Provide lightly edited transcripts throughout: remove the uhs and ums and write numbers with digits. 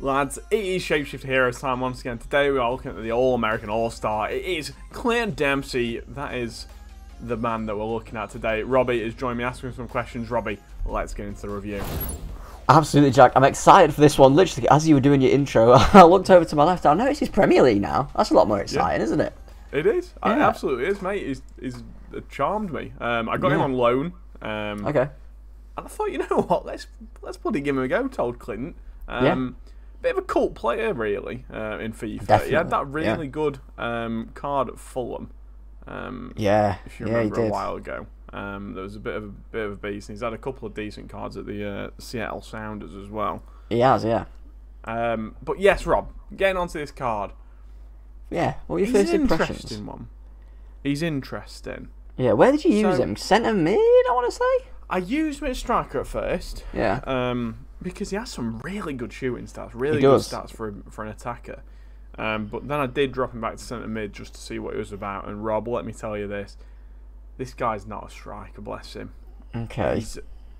Lads, it is Shapeshifter Heroes time once again. Today we are looking at the All-American All-Star. It is Clint Dempsey. That is the man that we're looking at today. Robbie is joining me asking some questions. Robbie, let's get into the review. Absolutely, Jack. I'm excited for this one. Literally, as you were doing your intro, I looked over to my left. I noticed he's Premier League now. That's a lot more exciting, isn't it? It is. Yeah. It absolutely is, mate. He's charmed me. I got him on loan. Okay. And I thought, you know what? Let's bloody give him a go. Told Clint. Bit of a cult player, really, in FIFA. Definitely. He had that really good card at Fulham. If you remember he did. a while ago. There was a bit of a beast. And he's had a couple of decent cards at the Seattle Sounders as well. He has, yeah. But yes, Rob, getting onto this card. Yeah, what were your first impressions? Interesting one. He's interesting. Yeah, where did you use him? Centre mid, I want to say? I used him as striker at first. Yeah. Because he has some really good shooting stats, really good stats for an attacker. But then I did drop him back to centre mid just to see what he was about. And Rob, let me tell you this: this guy's not a striker, bless him. Okay.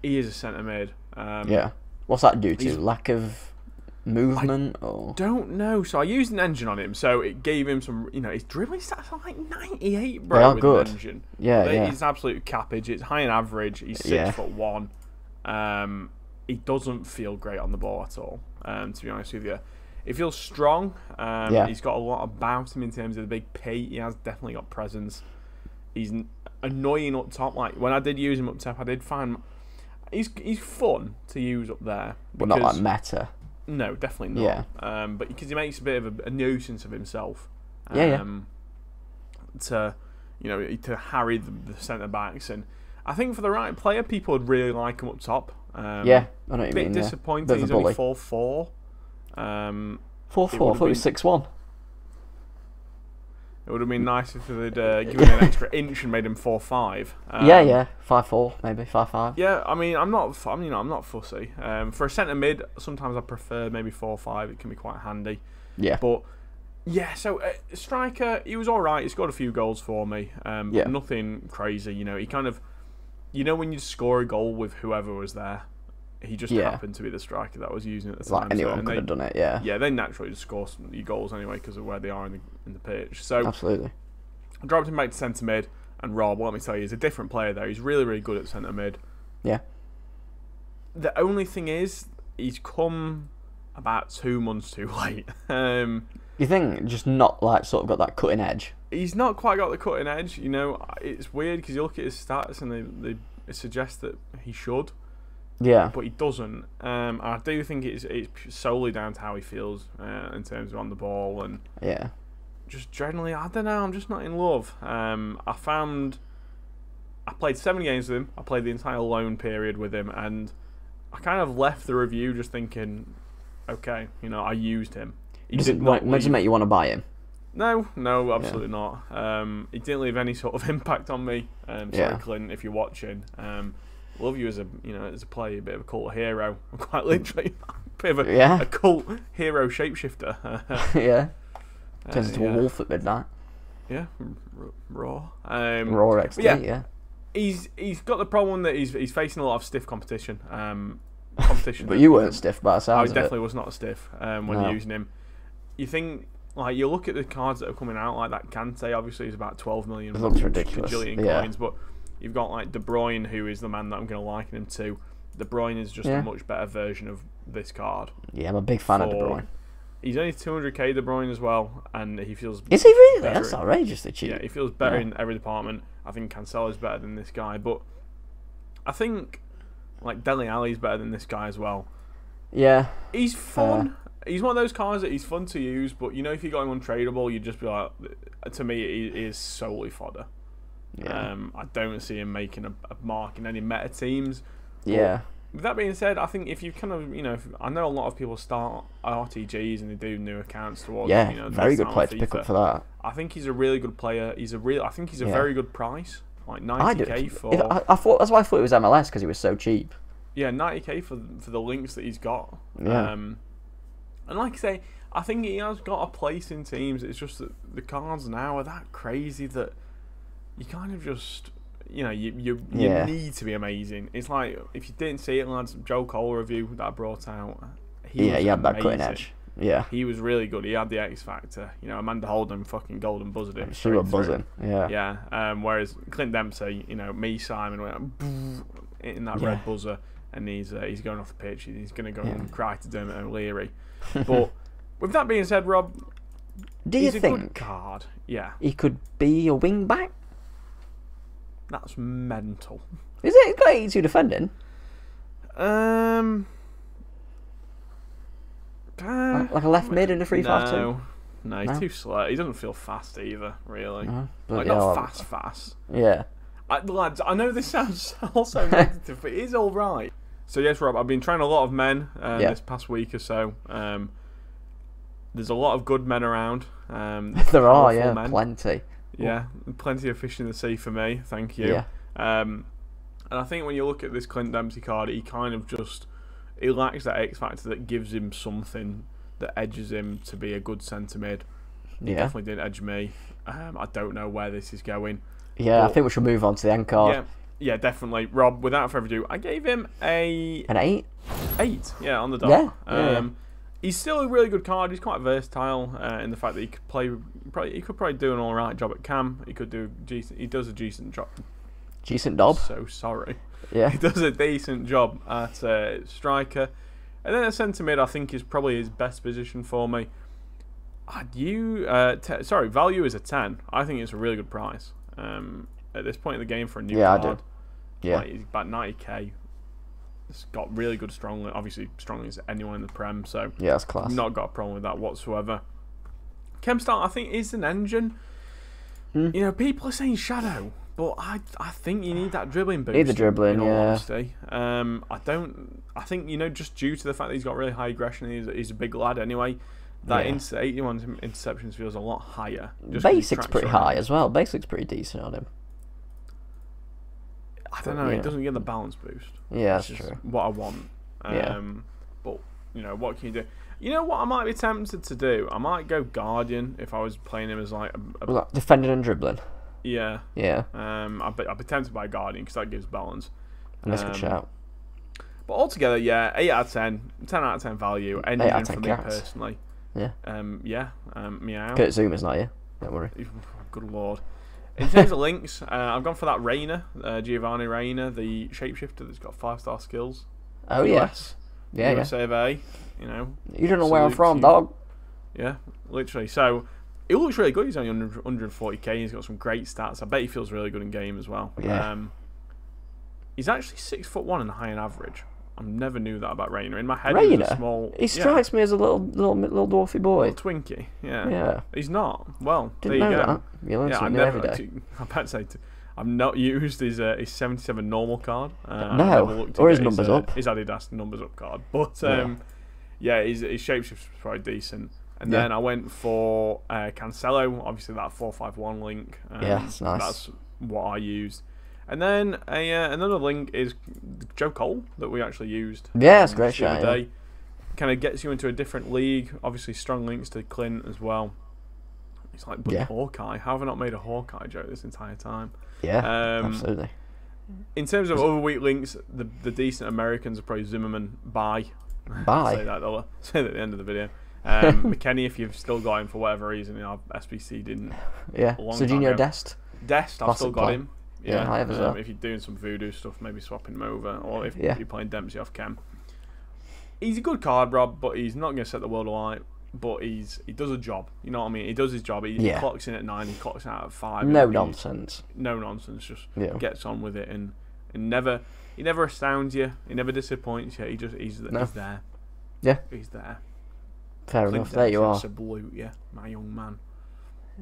He is a centre mid. Yeah. What's that due to? Lack of movement, or? Don't know. So I used an engine on him, so it gave him some. You know, his dribbling stats are like 98, bro. They are with good. An engine. Yeah, He's absolute cappage. It's high in average. He's 6'1". He doesn't feel great on the ball at all, to be honest with you. He feels strong. He's got a lot about him in terms of the big P. He has definitely got presence. He's annoying up top. Like, when I did use him up top, I did find he's fun to use up there. But not like meta. No, definitely not. Yeah. But because he makes a bit of a nuisance of himself. To harry the centre backs, and I think for the right player, people would really like him up top. I know what you mean. Bit disappointing. He's only 4'4". 4'4". I thought he was 6'1". It would have been nice if they'd given him an extra inch and made him 4'5". 5'4", maybe 5'5". Yeah, I mean, I'm not fussy. For a centre mid, sometimes I prefer maybe 4'5". It can be quite handy. Yeah. But yeah, so striker, he was all right. He scored a few goals for me. But nothing crazy. You know, he kind of, when you score a goal with whoever was there, he just happened to be the striker that was using it at the time. Like anyone could have done it, yeah. Yeah, they naturally just score your goals anyway because of where they are in the pitch. So absolutely. I dropped him back to centre mid, and Rob, let me tell you, he's a different player there. He's really, really good at centre mid. Yeah. The only thing is, he's come about 2 months too late. You think just not like sort of got that cutting edge? He's not quite got the cutting edge. It's weird because you look at his stats and they suggest that he should. Yeah. But he doesn't. I do think it's solely down to how he feels in terms of on the ball, and just generally, I don't know, I'm just not in love. I played 7 games with him. I played the entire loan period with him, and I kind of left the review just thinking, okay, I used him. Does it make you want to buy him? No, absolutely not. He didn't leave any sort of impact on me. Sorry, Clint, if you're watching. Love you as a player, a bit of a cult hero. Quite literally, a bit of a cult hero shapeshifter. Turns into a wolf at midnight. Yeah, raw. Raw XD. He's got the problem that he's facing a lot of stiff competition. But you weren't stiff by the sounds of it. I definitely was not stiff when using him. You think, like, you look at the cards that are coming out, like that Kante, obviously is about 12 million. It looks ridiculous. Coins, but you've got like De Bruyne, who is the man that I'm going to liken him to. De Bruyne is just a much better version of this card. Yeah, I'm a big fan of De Bruyne. He's only 200k De Bruyne as well, and he feels. Is he really? That's outrageously cheap. Yeah, he feels better in every department. I think Cancelo's better than this guy, but I think like Dele Alli's better than this guy as well. Yeah, he's fun. He's one of those cards that he's fun to use, but if you got him untradeable, you'd just be like, to me, he is solely fodder. Yeah. I don't see him making a mark in any meta teams. Yeah. With that being said, I think if you kind of, I know a lot of people start RTGs and they do new accounts towards. Very good player to pick up for that. I think he's a really good player. I think he's a very good price, like 90k for. I thought that's why I thought it was MLS because he was so cheap. Yeah, 90k for the links that he's got. Yeah. And like I say, I think he has got a place in teams. It's just that the cards now are that crazy that you kind of just, you need to be amazing. It's like, if you didn't see it, lads, Joe Cole review that I brought out, he had that cutting edge. Yeah, he was really good. He had the X factor. You know, Amanda Holden fucking golden buzzed him. She was buzzing. Yeah. Yeah. Whereas Clint Dempsey, you know, me, Simon, went hitting that red buzzer, and he's going off the pitch. He's going to go and cry to Dermot O'Leary. But with that being said, Rob, he's a good card. Yeah. He could be a wing back. That's mental. Is it? He's got 82 defending. Like a left mid in a 3-5-2? No, he's too slow. He doesn't feel fast either, really. But not fast. Yeah. Lads, I know this sounds also negative, but it is all right. So yes, Rob, I've been trying a lot of men this past week or so. There's a lot of good men around. There are, men. Plenty. Yeah, plenty of fish in the sea for me. Thank you. Yeah. And I think when you look at this Clint Dempsey card, he kind of he lacks that X factor that gives him something that edges him to be a good centre mid. He definitely didn't edge me. I don't know where this is going. Yeah, I think we should move on to the end card. Yeah, definitely. Rob, without further ado, I gave him an 8. 8, yeah, on the dot. Yeah. He's still a really good card. He's quite versatile in the fact that he could play. He could probably do an all right job at cam. He could do decent. He does a decent job. Decent job. So sorry. Yeah. He does a decent job at striker, and then at centre mid, I think is probably his best position for me. Value is a 10. I think it's a really good price. At this point in the game for a new card. I do. Yeah. He's about 90k. It's got really good strong, obviously strong as anyone in the Prem, so yeah, that's class. Not got a problem with that whatsoever. Chemstart, I think, is an engine. You know, people are saying shadow, but I think you need that dribbling boost. Need the dribbling, in all honesty. I think, you know, just due to the fact that he's got really high aggression, he's a big lad anyway. That 81 interceptions feels a lot higher. Basic's pretty high as well. Basic's pretty decent on him. I don't know. He doesn't get the balance boost. Yeah, that's true. What I want. But you know, what can you do? You know what I might be tempted to do? I might go Guardian if I was playing him as like defending and dribbling. Yeah. Yeah. I'd be tempted by Guardian because that gives balance. And that's a good shout. But altogether, 8 out of 10, 10 out of 10 value. Engine for me personally. Yeah. Meow. Kurt Zuma's not here. Don't worry. Good lord. In terms of links, I've gone for that Reyna, Giovanni Reyna, the shapeshifter that's got 5-star skills. Oh, yes. Yeah. USA of A, you know. You don't know where I'm from, dog. Yeah, literally. So, it looks really good. He's only 140k. He's got some great stats. I bet he feels really good in game as well. Yeah. He's actually 6'1" and high in average. I never knew that about Reyna. In my head, Reyna? He was a small. He strikes me as a little dwarfy boy. Little twinkie. Yeah. Yeah. He's not. Well, Didn't there you know go. That. You learn something new every day. I'm about to say, I've not used his 77 normal card. No. Or his numbers up. His Adidas numbers up card. But his shapeshift's probably decent. And then I went for Cancelo. Obviously, that 4-5-1 link. That's nice. That's what I used. And then another link is Joe Cole that we actually used. Yeah, it's a great shot. Kind of gets you into a different league. Obviously, strong links to Clint as well. It's like Hawkeye. How have I not made a Hawkeye joke this entire time? Yeah, absolutely. In terms of other weak links, the decent Americans are probably Zimmerman. Bye. Say that at the end of the video. McKennie, if you've still got him for whatever reason, SBC didn't. Yeah. Serginho Dest. I've still got him. Yeah, I have as well. If you're doing some voodoo stuff, maybe swapping him over, or if you're playing Dempsey off cam. He's a good card, Rob, but he's not going to set the world alight. But he does a job. You know what I mean? He does his job. He clocks in at 9. He clocks out at 5. No nonsense. Just gets on with it and never. He never astounds you. He never disappoints you. He's there. Yeah, he's there. Fair enough. There you are. Salute you, my young man.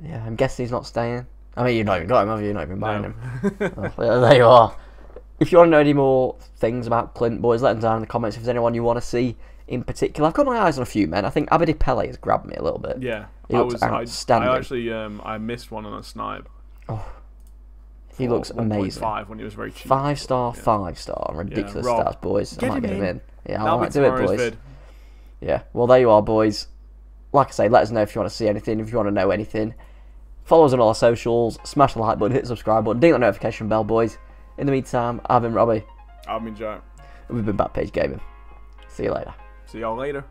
Yeah, I'm guessing he's not staying. I mean, you've not even got him, have you? You've not even buying him. There you are. If you want to know any more things about Clint, boys, let them down in the comments if there's anyone you want to see in particular. I've got my eyes on a few men. I think Abedi Pele has grabbed me a little bit. Yeah. He looks outstanding. I actually I missed one on a snipe. Oh, he looks amazing. 5 when he was very cheap. 5-star, 5-star. Ridiculous stats, boys. I might get him in. Yeah, I might do it, boys. Vid. Yeah, well, there you are, boys. Like I say, let us know if you want to see anything, if you want to know anything. Follow us on all our socials, smash the like button, hit the subscribe button, ding that notification bell, boys. In the meantime, I've been Robbie. I've been Joe. And we've been Backpage Gaming. See you later. See y'all later.